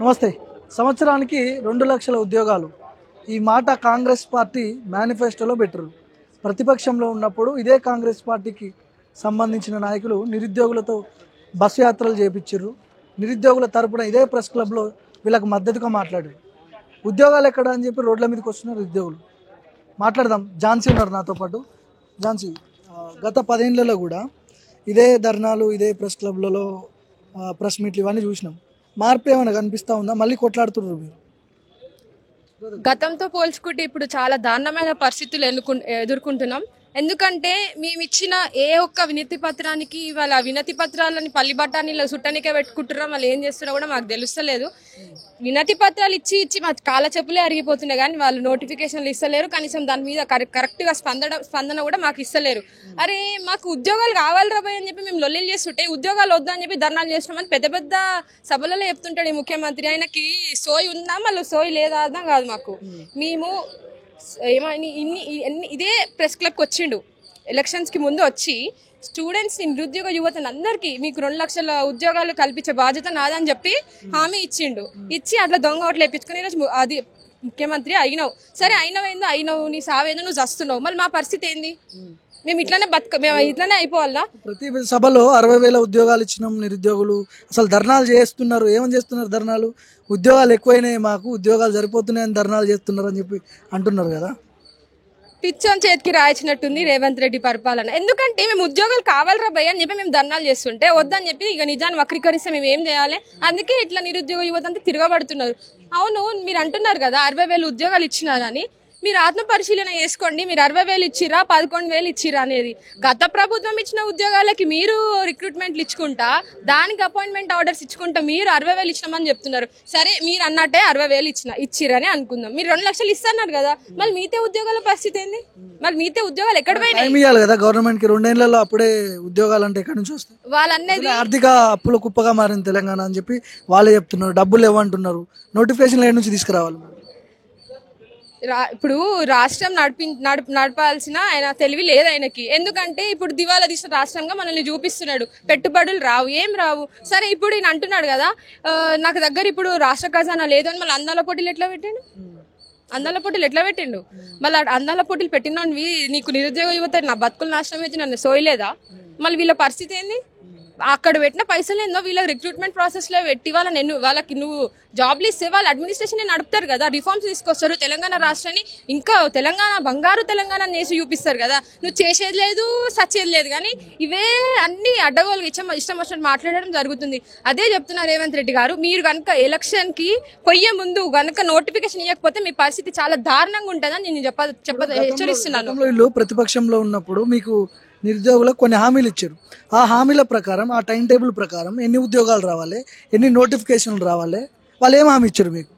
నమస్తే. సంవత్సరానికి 2 లక్షల ఉద్యోగాలు ఈ మాట కాంగ్రెస్ పార్టీ మేనిఫెస్టోలో పెట్టరు. ప్రతిపక్షంలో ఉన్నప్పుడు ఇదే కాంగ్రెస్ పార్టీకి సంబంధించిన నాయకులు నిరుద్యోగులతో బస్సు యాత్రలు చేపించారు. నిరుద్యోగుల తరపున ఇదే ప్రెస్ క్లబ్లో వీళ్ళకి మద్దతుగా మాట్లాడారు. ఉద్యోగాలు ఎక్కడ అని చెప్పి రోడ్ల మీదకి వస్తున్నారు ఉద్యోగులు. మాట్లాడదాం. ఝాన్సీ ఉన్నారు నాతో పాటు. ఝాన్సీ, గత 10 ఏళ్లలో కూడా ఇదే ధర్నాలు, ఇదే ప్రెస్ క్లబ్లలో ప్రెస్ మీట్లు ఇవన్నీ చూసినాం. మార్పు ఏమైనా కనిపిస్తూ ఉందా? మళ్ళీ కొట్లాడుతున్నారు మీరు? గతంతో పోల్చుకుంటే ఇప్పుడు చాలా దారుణమైన పరిస్థితులు ఎదుర్కొంటున్నాం. ఎందుకంటే మేము ఇచ్చిన ఏ ఒక్క వినతి పత్రానికి వాళ్ళ వినతి పత్రాలని పల్లి బట్టానీలో సుట్టనికే పెట్టుకుంటున్నాం. వాళ్ళు ఏం చేస్తున్నా కూడా మాకు తెలుస్తలేదు. వినతి పత్రాలు ఇచ్చి మా కాళ్ళ చెప్పులే అరిగిపోతున్నాయి, కానీ వాళ్ళు నోటిఫికేషన్లు ఇస్తలేరు. కనీసం దాని మీద కరెక్ట్గా స్పందన కూడా మాకు ఇస్తలేరు. అరే మాకు ఉద్యోగాలు కావాలి రాబోయ్ అని చెప్పి మేము లొల్లిలు చేస్తుంటే ఉద్యోగాలు వద్దని చెప్పి ధర్నాలు చేస్తున్నామని పెద్ద పెద్ద సభలలో చెప్తుంటాడు ఈ ముఖ్యమంత్రి. ఆయనకి సోయి ఉందా మళ్ళీ సోయి లేదా అర్థం కాదు మాకు. మేము ఏమని ఇదే ప్రెస్ క్లబ్కి వచ్చిండు ఎలక్షన్స్కి ముందు వచ్చి స్టూడెంట్స్ని, నిరుద్యోగ యువతను అందరికీ మీకు 2 లక్షల ఉద్యోగాలు కల్పించే బాధ్యత నాదని చెప్పి హామీ ఇచ్చిండు. ఇచ్చి అట్లా దొంగ ఓట్లు వేయించుకుని ఈరోజు అది ముఖ్యమంత్రి అయినావు. సరే అయినావు, నీ సావేదో నువ్వు చస్తున్నావు. మళ్ళీ మా పరిస్థితి ఏంది? మేము ఇట్లానే అయిపోవాలా? ప్రతి సభలో 60,000 ఉద్యోగాలు ఇచ్చినాం నిరుద్యోగులు అసలు ధర్నాలు చేస్తున్నారు. ఏమని చేస్తున్నారు ధర్నాలు? ఉద్యోగాలు ఎక్కువైనాయి, మాకు ఉద్యోగాలు సరిపోతున్నాయని ధర్నాలు చేస్తున్నారు అని చెప్పి అంటున్నారు కదా. పిచ్చోన్ చేతికి రాయించినట్టుంది రేవంత్ రెడ్డి పరిపాలన. ఎందుకంటే మేము ఉద్యోగాలు కావాలరా భయ్య అని చెప్పి మేము ధర్నాలు చేస్తుంటే వద్దని చెప్పి ఇక నిజాన్ని వక్రీకరిస్తే మేము ఏం చేయాలి? అందుకే ఇట్లా నిరుద్యోగ యువత అంతా తిరగబడుతున్నారు. అవును, మీరు అంటున్నారు కదా 60,000 ఉద్యోగాలు ఇచ్చినారని. మీరు ఆత్మ పరిశీలన చేసుకోండి. మీరు 60,000 ఇచ్చిరా, 11,000 ఇచ్చిరా అనేది. గత ప్రభుత్వం ఇచ్చిన ఉద్యోగాలకి మీరు రిక్రూట్మెంట్లు ఇచ్చుకుంటా, దానికి అపాయింట్మెంట్ ఆర్డర్స్ ఇచ్చుకుంటా మీరు 60,000 ఇచ్చినామని చెప్తున్నారు. సరే మీరు అన్నట్టే 60,000 ఇచ్చిరని అనుకుందాం. మీరు 2 లక్షలు ఇస్తున్నారు కదా, మళ్ళీ మిగతా ఉద్యోగాల పరిస్థితి ఏంది? మళ్ళీ మిగతా ఉద్యోగాలు ఎక్కడ పోయినాయి కదా? గవర్నమెంట్ కి 2 ఏళ్లలో అప్పుడే ఉద్యోగాలు అంటే ఎక్కడి నుంచి వస్తాయి? వాళ్ళన్నది ఆర్థిక అప్పుల కుప్పగా మారింది తెలంగాణ అని చెప్పి వాళ్ళే చెప్తున్నారు. డబ్బులు ఇవ్వంటున్నారు. నోటిఫికేషన్ ఏడు నుంచి తీసుకురావాలి? ఇప్పుడు రాష్ట్రం నడపాల్సిన ఆయన తెలివి లేదు ఆయనకి. ఎందుకంటే ఇప్పుడు దివాలా తీసిన రాష్ట్రంగా మనల్ని చూపిస్తున్నాడు. పెట్టుబడులు రావు, ఏం రావు. సరే ఇప్పుడు ఈయన అంటున్నాడు కదా నాకు దగ్గర ఇప్పుడు రాష్ట్ర ఖజానా లేదు అని. మళ్ళీ అందాల పోటీలు ఎట్లా పెట్టిండు? మళ్ళీ అందాల పోటీలు పెట్టినవి నీకు నిరుద్యోగ యువత నా బతుకులు నాశనం అయితే నన్ను సోయలేదా? మళ్ళీ వీళ్ళ పరిస్థితి ఏంది? అక్కడ పెట్టిన పైసలు ఏందో వీళ్ళ రిక్రూట్మెంట్ ప్రాసెస్ లో పెట్టి వాళ్ళకి నువ్వు జాబ్లు ఇస్తే వాళ్ళు అడ్మినిస్ట్రేషన్ నడుపుతారు కదా, రిఫార్మ్స్ తీసుకొస్తారు, తెలంగాణ రాష్ట్రాన్ని ఇంకా తెలంగాణ బంగారు తెలంగాణ నేసి చూపిస్తారు కదా. నువ్వు చేసేది లేదు, సచ్చేది లేదు, కానీ ఇవే అన్ని అడ్డగోలుగా ఇష్టం వచ్చినట్టు మాట్లాడడం జరుగుతుంది. అదే చెప్తున్నారు రేవంత్ రెడ్డి గారు, మీరు కనుక ఎలక్షన్ కి పోయే ముందు కనుక నోటిఫికేషన్ ఇవ్వకపోతే మీ పరిస్థితి చాలా దారుణంగా ఉంటుందని నేను హెచ్చరిస్తున్నాను. వీళ్ళు ప్రతిపక్షంలో ఉన్నప్పుడు మీకు నిరుద్యోగులకు కొన్ని హామీలు ఇచ్చారు. ఆ హామీల ప్రకారం, ఆ టైం టేబుల్ ప్రకారం ఎన్ని ఉద్యోగాలు రావాలి, ఎన్ని నోటిఫికేషన్లు రావాలి, వాళ్ళు ఏం హామీ ఇచ్చారు మీకు?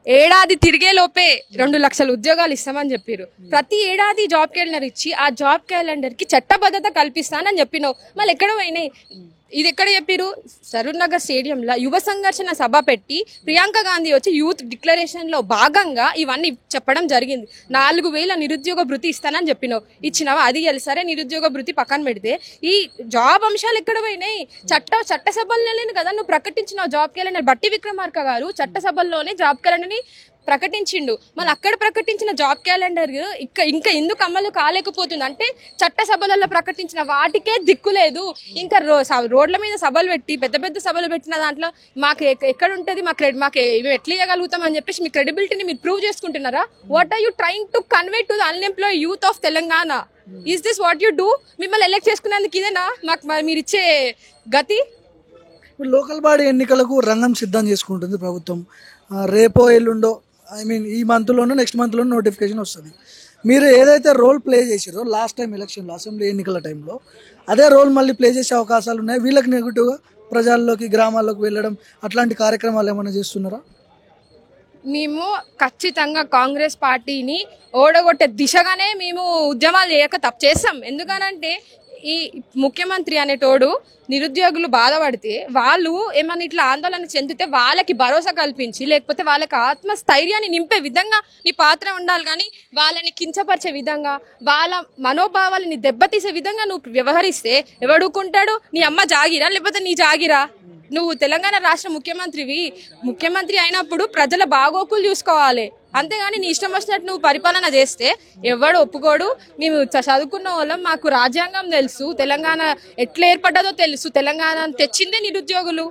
ఏడాది తిరిగే లోపే 2 లక్షల ఉద్యోగాలు ఇస్తామని చెప్పారు. ప్రతి ఏడాది జాబ్ క్యాలెండర్ ఇచ్చి ఆ జాబ్ క్యాలెండర్ కి చట్టబద్ధత కల్పిస్తానని చెప్పినావు. మళ్ళీ ఎక్కడ పోయినాయి? ఇది ఎక్కడ చెప్పారు? సరూర్ నగర్ స్టేడియంలో యువ సంఘర్షణ సభ పెట్టి ప్రియాంక గాంధీ వచ్చి యూత్ డిక్లరేషన్ లో భాగంగా ఇవన్నీ చెప్పడం జరిగింది. 4,000 నిరుద్యోగ భృతి ఇస్తానని చెప్పినావు. ఇచ్చినావా? అది సరే, నిరుద్యోగ భృతి పక్కన పెడితే ఈ జాబ్ అంశాలు ఎక్కడ పోయినాయి? చట్టసభల్లోనే కదా నువ్వు ప్రకటించినావు జాబ్ క్యాలెండర్. బట్టి విక్రమార్క గారు చట్టసభల్లోనే జాబ్ క్యాలెండర్ని ప్రకటించిండు. మళ్ళీ అక్కడ ప్రకటించిన జాబ్ క్యాలెండర్ ఇంకా ఎందుకు అమలు కాలేకపోతుంది అంటే చట్టసభలలో ప్రకటించిన వాటికే దిక్కు లేదు. ఇంకా రోడ్ల మీద సభలు పెట్టి పెద్ద పెద్ద సభలు పెట్టిన దాంట్లో మాకు ఎక్కడ ఉంటుంది, మాకు ఎట్లా ఇవ్వగలుగుతాం అని చెప్పేసి మీ క్రెడిబిలిటీని మీరు ప్రూవ్ చేసుకుంటున్నారా? What are you trying to convey to the unemployed youth of Telangana? Is this what you do? మిమ్మల్ని ఎలక్ట్ చేసుకునేందుకు ఇదేనా మాకు మీరు ఇచ్చే గతి? లోకల్ బాడీ ఎన్నికలకు రంగం సిద్ధం చేసుకుంటుంది ప్రభుత్వం. రేపో ఎల్లుండో, ఈ మంత్లోనూ నెక్స్ట్ మంత్లోనూ నోటిఫికేషన్ వస్తుంది. మీరు ఏదైతే రోల్ ప్లే చేసారో లాస్ట్ టైం ఎలక్షన్లో, అసెంబ్లీ ఎన్నికల టైంలో, అదే రోల్ మళ్ళీ ప్లే చేసే అవకాశాలు ఉన్నాయి. వీళ్ళకి నెగిటివ్గా ప్రజల్లోకి, గ్రామాల్లోకి వెళ్ళడం అట్లాంటి కార్యక్రమాలు ఏమైనా చేస్తున్నారా? మేము ఖచ్చితంగా కాంగ్రెస్ పార్టీని ఓడగొట్టే దిశగానే మేము ఉద్యమాలు చేస్తాం. ఎందుకనంటే ఈ ముఖ్యమంత్రి అనేటోడు నిరుద్యోగులు బాధపడితే వాళ్ళు ఏమన్నా ఇట్లా ఆందోళన చెందితే వాళ్ళకి భరోసా కల్పించి, లేకపోతే వాళ్ళకి ఆత్మస్థైర్యాన్ని నింపే విధంగా నీ పాత్ర ఉండాలి. కానీ వాళ్ళని కించపరిచే విధంగా, వాళ్ళ మనోభావాలని దెబ్బతీసే విధంగా నువ్వు వ్యవహరిస్తే ఎవడుకుంటాడు? నీ అమ్మ జాగిరా లేకపోతే నీ జాగిరా? నువ్వు తెలంగాణ రాష్ట్ర ముఖ్యమంత్రి అయినప్పుడు ప్రజల బాగోకులు చూసుకోవాలి, అంతేగాని నీ ఇష్టం వచ్చినట్టు నువ్వు పరిపాలన చేస్తే ఎవడు ఒప్పుకోడు. మేము చదువుకున్న వాళ్ళం, మాకు రాజ్యాంగం తెలుసు, తెలంగాణ ఎట్లా ఏర్పడ్డదో తెలుసు, తెలంగాణ తెచ్చిందే నిరుద్యోగులు.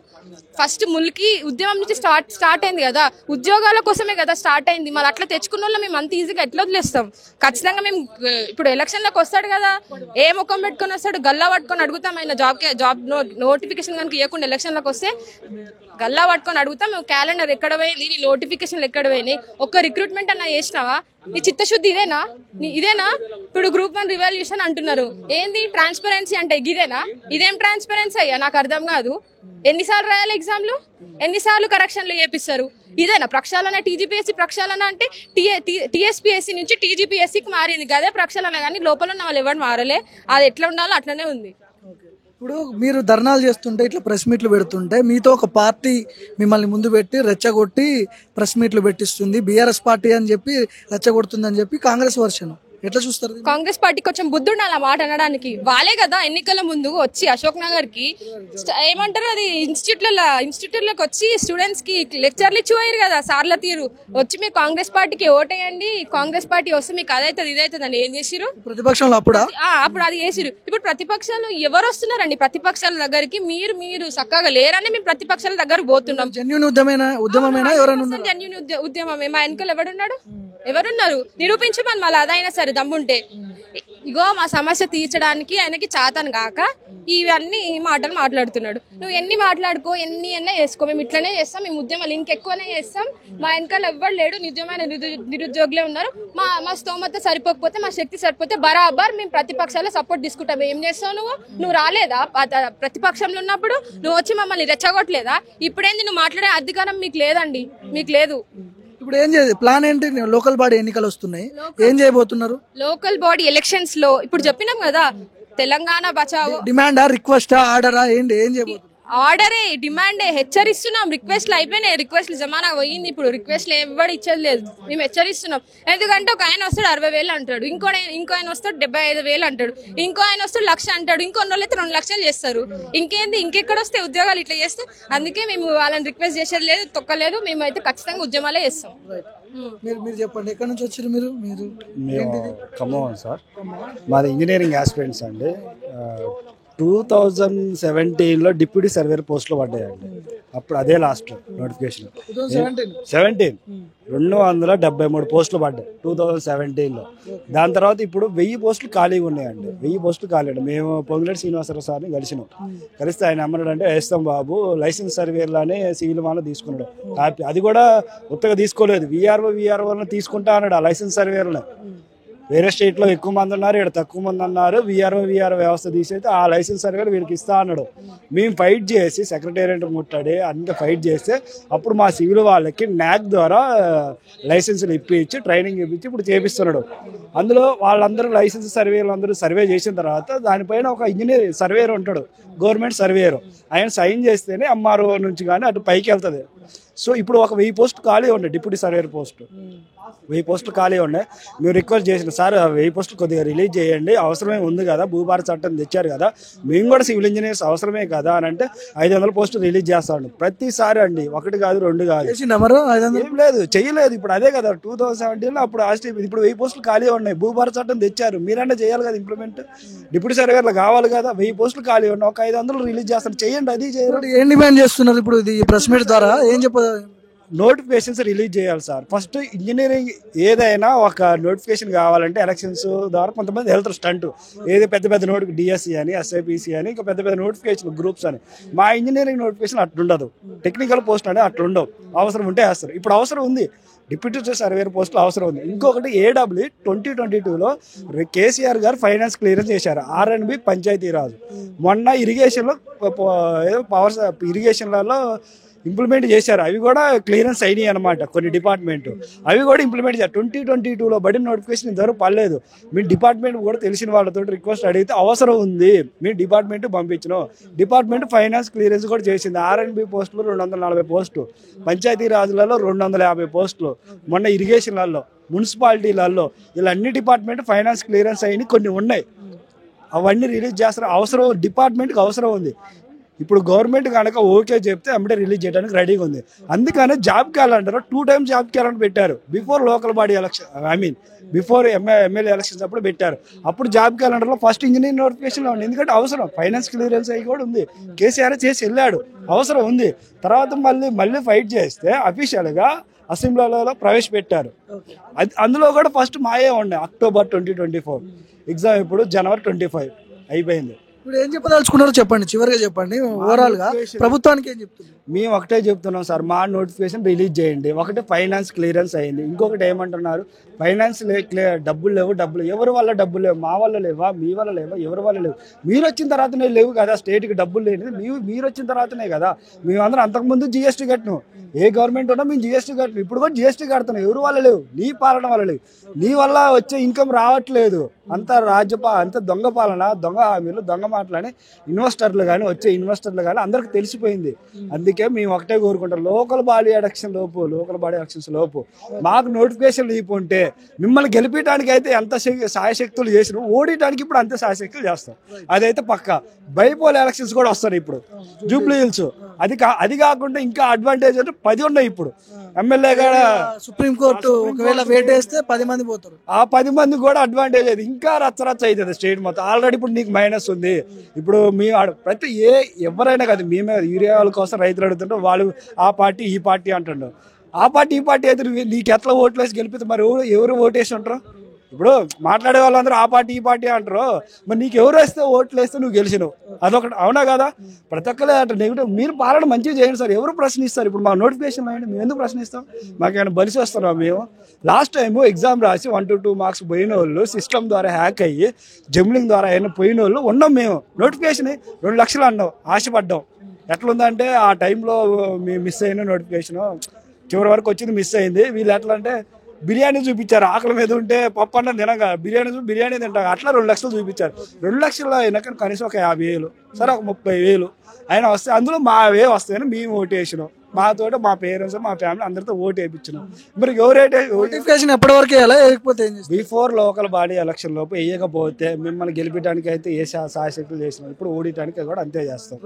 ఫస్ట్ ముల్కి ఉద్యమం నుంచి స్టార్ట్ అయింది కదా, ఉద్యోగాల కోసమే కదా స్టార్ట్ అయింది. మరి అట్లా తెచ్చుకున్న వాళ్ళు మేము అంత ఈజీగా ఎట్లా వదిలేస్తాం? ఖచ్చితంగా మేము ఇప్పుడు ఎలక్షన్లకు వస్తాడు కదా, ఏ ముఖం పెట్టుకొని వస్తాడు, గల్లా పట్టుకొని అడుగుతాం. ఆయన జాబ్ నోటిఫికేషన్ కనుక ఇవ్వకుండా ఎలక్షన్లకు వస్తే గల్లా పట్టుకొని అడుగుతాం, మేము క్యాలెండర్ ఎక్కడ పోయింది, నీ నోటిఫికేషన్లు ఎక్కడ పోయినాయి, ఒక్క రిక్రూట్మెంట్ అన్నా చేసినావా, నీ చిత్తశుద్ధి ఇదేనా? ఇప్పుడు గ్రూప్ 1 రివాల్యూషన్ అంటున్నారు, ఏంది ట్రాన్స్పరెన్సీ అంటే ఇదేం ట్రాన్స్పరెన్సీ అయ్యా? నాకు అర్థం కాదు. ఎన్నిసార్లు రాయాలి ఎగ్జామ్లు, ఎన్నిసార్లు కరెక్షన్లు చేపిస్తారు? ఇదేనా ప్రక్షాళన? టీజీపీఎస్సీ ప్రక్షాళన అంటే టీఎస్పీఎస్సీ నుంచి టీజీపీఎస్సీకి మారింది, గదే ప్రక్షాళన. కానీ లోపల ఉన్న వాళ్ళు ఎవరు మారలే, అది ఎట్లా ఉండాలో అట్లనే ఉంది. ఇప్పుడు మీరు ధర్నాలు చేస్తుంటే, ఇట్లా ప్రెస్ మీట్లు పెడుతుంటే, మీతో ఒక పార్టీ మిమ్మల్ని ముందు పెట్టి రెచ్చగొట్టి ప్రెస్ మీట్లు పెట్టిస్తుంది, బీఆర్ఎస్ పార్టీ అని చెప్పి రెచ్చగొడుతుంది అని చెప్పి కాంగ్రెస్ వర్షన్, ఎట్లా చూస్తారు? కాంగ్రెస్ పార్టీ కొంచెం బుద్ధి ఉండాలి ఆ మాట అనడానికి. వాళ్ళే కదా ఎన్నికల ముందు వచ్చి అశోక్ నగర్ కి ఏమంటారు, అది ఇన్స్టిట్యూట్లకు వచ్చి స్టూడెంట్స్ కి లెక్చర్లు ఇచ్చి పోయారు కదా సార్ల తీరు. వచ్చి మీరు కాంగ్రెస్ పార్టీకి ఓటేయండి, కాంగ్రెస్ పార్టీ వస్తే మీకు అదైతుంది ఇదైతుంది అని ఏం చేసిరు ప్రతిపక్షంలో? అప్పుడు అది చేసిరు. ఇప్పుడు ప్రతిపక్షాలు ఎవరు వస్తున్నారండి ప్రతిపక్షాల దగ్గరికి? మీరు చక్కగా లేరని మేము ప్రతిపక్షాల దగ్గరకు పోతున్నాం. జెన్యూన్ ఉద్యమమే. మా వెనుకలు ఎవరున్నారు నిరూపించమని మళ్ళీ అదైనా సరే దమ్ముంటే. ఇగో మా సమస్య తీర్చడానికి ఆయనకి చాతను కాక ఇవన్నీ మాటలు మాట్లాడుతున్నాడు. నువ్వు ఎన్ని మాట్లాడుకో, ఎన్ని చేసుకో, మేము ఇట్లనే చేస్తాం, మేము ఉద్యమాలు ఇంకెక్కువనే చేస్తాం. మా వెనకాల ఎవ్వరు లేడు, నిజమైన నిరుద్యోగులే ఉన్నారు. మా స్తోమత సరిపోకపోతే, మా శక్తి సరిపోతే బరాబర్ మేము ప్రతిపక్షాలు సపోర్ట్ తీసుకుంటాం. ఏం చేస్తావు నువ్వు రాలేదా ప్రతిపక్షంలో ఉన్నప్పుడు? నువ్వు వచ్చి మమ్మల్ని రెచ్చగొట్టలేదా? ఇప్పుడేంది నువ్వు మాట్లాడే అధికారం మీకు లేదండి, మీకు లేదు. ఇప్పుడు ఏం చేయాలి? ప్లాన్ ఏంటి? లోకల్ బాడీ ఎన్నికలు వస్తున్నాయి, ఏం చేయబోతున్నారు? లోకల్ బాడీ ఎలక్షన్స్ లో ఇప్పుడు చెప్పినాం కదా, తెలంగాణ బచావో డిమాండా, రిక్వెస్టా, ఆర్డరా, ఏంటి? ఏం చేయబోతున్నారు? ఆర్డరే, డిమాండే, హెచ్చరిస్తున్నాం. రిక్వెస్ట్లు అయిపోయినాయి, రిక్వెస్ట్లు జమానా పోయింది. ఇప్పుడు రిక్వెస్ట్లు ఎవరు ఇచ్చేది లేదు, మేము హెచ్చరిస్తున్నాం. ఎందుకంటే ఒక ఆయన వస్తాడు 60,000 అంటాడు, ఇంకో ఆయన వస్తాడు 75,000 అంటాడు, ఇంకో ఆయన వస్తాడు 1,00,000 అంటాడు, ఇంకొన్ని వాళ్ళు అయితే 2 లక్షలు చేస్తారు. ఇంకేంది, ఇంకెక్కడ వస్తే ఉద్యోగాలు ఇట్లా చేస్తే? అందుకే మేము వాళ్ళని రిక్వెస్ట్ చేసేది లేదు, తొక్కలేదు. మేమైతే ఖచ్చితంగా ఉద్యమాలే చేస్తాం. మీరు చెప్పండి, ఎక్కడి నుంచి వచ్చారు మీరు? ఖమ్మం సార్, మాది ఇంజనీరింగ్ ఆస్పిరెంట్స్ అండి. 2017లో డిప్యూటీ సర్వేర్ పోస్టులు పడ్డాయండి. అప్పుడు అదే లాస్ట్ నోటిఫికేషన్ 17 273 పోస్టులు పడ్డాయి 2017లో. దాని తర్వాత ఇప్పుడు 1000 పోస్టులు ఖాళీగా ఉన్నాయండి. 1000 పోస్టులు ఖాళీ. మేము పొంగులేటి శ్రీనివాసరావు సార్ని కలిస్తే ఆయన ఏమన్నాడంటే, వేస్తాం బాబు, లైసెన్స్ సర్వేర్లానే సివిల్ వాళ్ళని తీసుకున్నాడు. అది కూడా ఉత్తగా తీసుకోలేదు, విఆర్ఓ తీసుకుంటా అన్నాడు. ఆ లైసెన్స్ సర్వేర్లో వేరే స్టేట్లో ఎక్కువ మంది ఉన్నారు, ఇక్కడ తక్కువ మంది అన్నారు. విఆర్ఓ వ్యవస్థ తీసైతే ఆ లైసెన్స్ సర్వేలు వీళ్ళకి ఇస్తా అన్నాడు. మేము ఫైట్ చేసి సెక్రటేరియట్ ముట్టడి అంతా ఫైట్ చేస్తే అప్పుడు మా సివిల్ వాళ్ళకి NAC ద్వారా లైసెన్సులు ఇప్పించి ట్రైనింగ్ ఇప్పించి ఇప్పుడు చేపిస్తున్నాడు. అందులో వాళ్ళందరూ లైసెన్స్ సర్వేలు అందరూ సర్వే చేసిన తర్వాత దానిపైన ఒక ఇంజనీర్ సర్వేయర్ ఉంటాడు, గవర్నమెంట్ సర్వేయర్. ఆయన సైన్ చేస్తేనే ఎంఆర్ఓ నుంచి కానీ అటు పైకి వెళ్తుంది. సో ఇప్పుడు ఒక 1000 పోస్టులు ఖాళీ ఉన్నాయి, డిప్యూటీ సర్వేయర్ పోస్టు 1000 పోస్టులు ఖాళీ ఉన్నాయి. మేము రిక్వెస్ట్ చేసిన, సార్ 1000 పోస్టులు కొద్దిగా రిలీజ్ చేయండి, అవసరమే ఉంది కదా, భూభారత చట్టం తెచ్చారు కదా, మేము కూడా సివిల్ ఇంజనీర్స్ అవసరమే కదా అని అంటే 500 పోస్టులు రిలీజ్ చేస్తాడు ప్రతిసారి అండి. 1 కాదు 2 కాదు, ఏం లేదు, చేయలేదు. ఇప్పుడు అదే కదా 2017లో అప్పుడు ఇప్పుడు 1000 పోస్టులు ఖాళీ ఉన్నాయి, భూభారత చట్టం తెచ్చారు, మీరన్నా చేయాలి కదా ఇంప్లిమెంట్. డిప్యూటీ సర్వేర్లు కావాలి కదా, 1000 పోస్టులు ఖాళీ ఉన్నాయి, ఒక 500 రిలీజ్ చేస్తారు, చేయండి. అది చేయాలి. ఏం డిమాండ్ చేస్తున్నారు ఇప్పుడు ఈ ప్రెస్ మీట్ ద్వారా? ఏం చెప్పారు? నోటిఫికేషన్స్ రిలీజ్ చేయాలి సార్. ఫస్ట్ ఇంజనీరింగ్ ఏదైనా ఒక నోటిఫికేషన్ కావాలంటే ఎలక్షన్స్ ద్వారా కొంతమంది వెళ్తారు స్టంట్, ఏదో పెద్ద డిఎస్సి అని, SIPC అని, ఇంకా పెద్ద నోటిఫికేషన్ గ్రూప్స్ అని. మా ఇంజనీరింగ్ నోటిఫికేషన్ అట్లుండదు, టెక్నికల్ పోస్ట్ అంటే అట్లుండవు, అవసరం ఉంటే వేస్తారు. ఇప్పుడు అవసరం ఉంది, డిప్యూటీ సర్వేర్ పోస్టులు అవసరం ఉంది. ఇంకొకటి AW 2022లో కేసీఆర్ గారు ఫైనాన్స్ క్లియరెన్స్ చేశారు, R&B పంచాయతీరాజ్. మొన్న ఇరిగేషన్లో ఇరిగేషన్లలో ఇంప్లిమెంట్ చేశారు, అవి కూడా క్లియరెన్స్ అయినాయి అనమాట. కొన్ని డిపార్ట్మెంట్ అవి కూడా ఇంప్లిమెంట్ చేశారు. 2022లో బడిన నోటిఫికేషన్ ఇంతవరకు పర్లేదు. మీ డిపార్ట్మెంట్ కూడా తెలిసిన వాళ్ళతో రిక్వెస్ట్ అడిగితే అవసరం ఉంది, మీ డిపార్ట్మెంట్ పంపించను. డిపార్ట్మెంట్ ఫైనాన్స్ క్లియరెన్స్ కూడా చేసింది. R&B పోస్టులు 240 పోస్టులు, పంచాయతీ రాజులలో 250 పోస్టులు, మొన్న ఇరిగేషన్లలో, మున్సిపాలిటీలలో, ఇలా అన్ని డిపార్ట్మెంట్ ఫైనాన్స్ క్లియరెన్స్ అయినాయి. కొన్ని ఉన్నాయి, అవన్నీ రిలీజ్ చేస్తారు. అవసరం, డిపార్ట్మెంట్కి అవసరం ఉంది. ఇప్పుడు గవర్నమెంట్ కనుక ఓకే చెప్తే అమ్మడే రిలీజ్ చేయడానికి రెడీగా ఉంది. అందుకనే job calendar 2 times job calendar పెట్టారు. Before local body election before MLA elections అప్పుడు పెట్టారు. అప్పుడు జాబ్ క్యాలెండర్లో ఫస్ట్ ఇంజనీరింగ్ నోటిఫికేషన్లో ఉంది. ఎందుకంటే అవసరం, ఫైనాన్స్ క్లియరెన్స్ అయ్యి కూడా ఉంది. కేసీఆర్ చేసి వెళ్ళాడు, అవసరం ఉంది. తర్వాత మళ్ళీ ఫైట్ చేస్తే అఫీషియల్గా అసెంబ్లీలో ప్రవేశపెట్టారు. అందులో కూడా ఫస్ట్ మాయే ఉండే అక్టోబర్ 2024 ఎగ్జామ్, ఇప్పుడు జనవరి 25 అయిపోయింది. ఇప్పుడు ఏం చెప్పదలుచుకున్నారో చెప్పండి, చివరిగా చెప్పండి. ఓవరాల్ గా ప్రభుత్వానికి ఏం చెప్తున్నారు? మేము ఒకటే చెప్తున్నాం సార్, మా నోటిఫికేషన్ రిలీజ్ చేయండి. ఒకటి ఫైనాన్స్ క్లియరెన్స్ అయింది, ఇంకొకటి ఏమంటున్నారు ఫైనాన్స్ డబ్బులు లేవు. ఎవరి వల్ల డబ్బులు లేవు? మా వల్ల లేవా, మీ వల్ల లేవా, ఎవరి వల్ల లేవు? మీరు వచ్చిన తర్వాతనే లేవు కదా, స్టేట్కి డబ్బులు లేనిది మీరు వచ్చిన తర్వాతనే కదా. మేమందరం అంతకుముందు జిఎస్టీ కట్టినాం, ఏ గవర్నమెంట్ ఉన్నా మేము జిఎస్టీ కట్టినాం, ఇప్పుడు కూడా జిఎస్టీ కడుతున్నాం. ఎవరి వల్ల లేవు? నీ పాలన వల్ల లేవు. నీ వల్ల వచ్చే ఇన్కమ్ రావట్లేదు. అంత అంత దొంగ పాలన, దొంగ హామీలు, దొంగ మాటలని ఇన్వెస్టర్లు కానీ వచ్చే ఇన్వెస్టర్లు కానీ అందరికి తెలిసిపోయింది. అందుకే మేము ఒకటే కోరుకుంటాం, లోకల్ బాడీ ఎలక్షన్స్ లోపు మాకు నోటిఫికేషన్ ఇవ్వకుంటే మిమ్మల్ని గెలిపించడానికి అయితే ఎంత సాయశక్తులు చేసినాం, ఓడియడానికి ఇప్పుడు అంతే సాయశక్తులు చేస్తాం. అదైతే పక్క. బైపోల్ ఎలక్షన్స్ కూడా వస్తారు ఇప్పుడు, జూబ్లీ హిల్స్. అది కాకుండా ఇంకా అడ్వాంటేజ్ అంటే 10 ఉన్నాయి ఇప్పుడు. ఎమ్మెల్యే కూడా సుప్రీంకోర్టు ఒకవేళ వేట్ వేస్తే 10 మంది పోతారు. ఆ 10 మంది కూడా అడ్వాంటేజ్ అది ఇంకా రచ్చరచ్చ అవుతుంది స్టేట్ మొత్తం. ఆల్రెడీ ఇప్పుడు నీకు మైనస్ ఉంది. ఇప్పుడు మీ ప్రతి ఎవరైనా కదా, మేమే యూరియా కోసం రైతులు అడుగుతుంటారు, వాళ్ళు ఆ పార్టీ ఈ పార్టీ అంటుండ్రు. ఆ పార్టీ ఈ పార్టీ అయితే నీకు ఎట్లా ఓట్లు వేసి గెలిపితే మరి ఎవరు ఓటేసి ఉంటారు? ఇప్పుడు మాట్లాడే వాళ్ళందరూ ఆ పార్టీ ఈ పార్టీ అంటారు, మరి నీకు ఎవరు వేస్తే ఓట్లు వేస్తే నువ్వు గెలిచినావు, అదొకటి. అవునా కదా? ప్రతి ఒక్కరే అంటారు నెగిటివ్. మీరు పాలన మంచిగా చేయండి సార్, ఎవరు ప్రశ్నిస్తారు? ఇప్పుడు మా నోటిఫికేషన్ అయ్యండి, మేము ఎందుకు ప్రశ్నిస్తాం? మాకేమైనా బలిసి వస్తున్నాం మేము? లాస్ట్ టైం ఎగ్జామ్ రాసి 1 to 2 మార్క్స్ పోయిన వాళ్ళు, సిస్టమ్ ద్వారా హ్యాక్ అయ్యి జంబ్లింగ్ ద్వారా అయినా పోయిన వాళ్ళు ఉన్నాం మేము. నోటిఫికేషన్ 2 లక్షలు అన్నాం, ఆశపడ్డాం. ఎట్లుందంటే ఆ టైంలో మేము మిస్ అయిన నోటిఫికేషన్ చివరి వరకు వచ్చింది, మిస్ అయింది. వీళ్ళు ఎట్లా అంటే బిర్యానీ చూపించారు, ఆకలి మీద ఉంటే పప్పు అన్నం తినగా బిర్యానీ తింటా, అట్లా 2 లక్షలు చూపించారు. 2 లక్షల్లో అయినా కానీ కనీసం ఒక 50,000, సరే ఒక 30,000 అయినా వస్తాయి. అందులో మావే వస్తాయని మేము ఓటు వేసినాం. మాతో మా పేరెంట్స్ మా ఫ్యామిలీ అందరితో ఓటు వేయించినాం. మరి నోటిఫికేషన్ ఎప్పటి వరకు వేయకపోతే బిఫోర్ లోకల్ బాడీ ఎలక్షన్ లోపు వేయకపోతే మిమ్మల్ని గెలిపించడానికి అయితే ఏ సాయశక్తులు చేసినాం, ఇప్పుడు ఓడియడానికి కూడా అంతే చేస్తాం.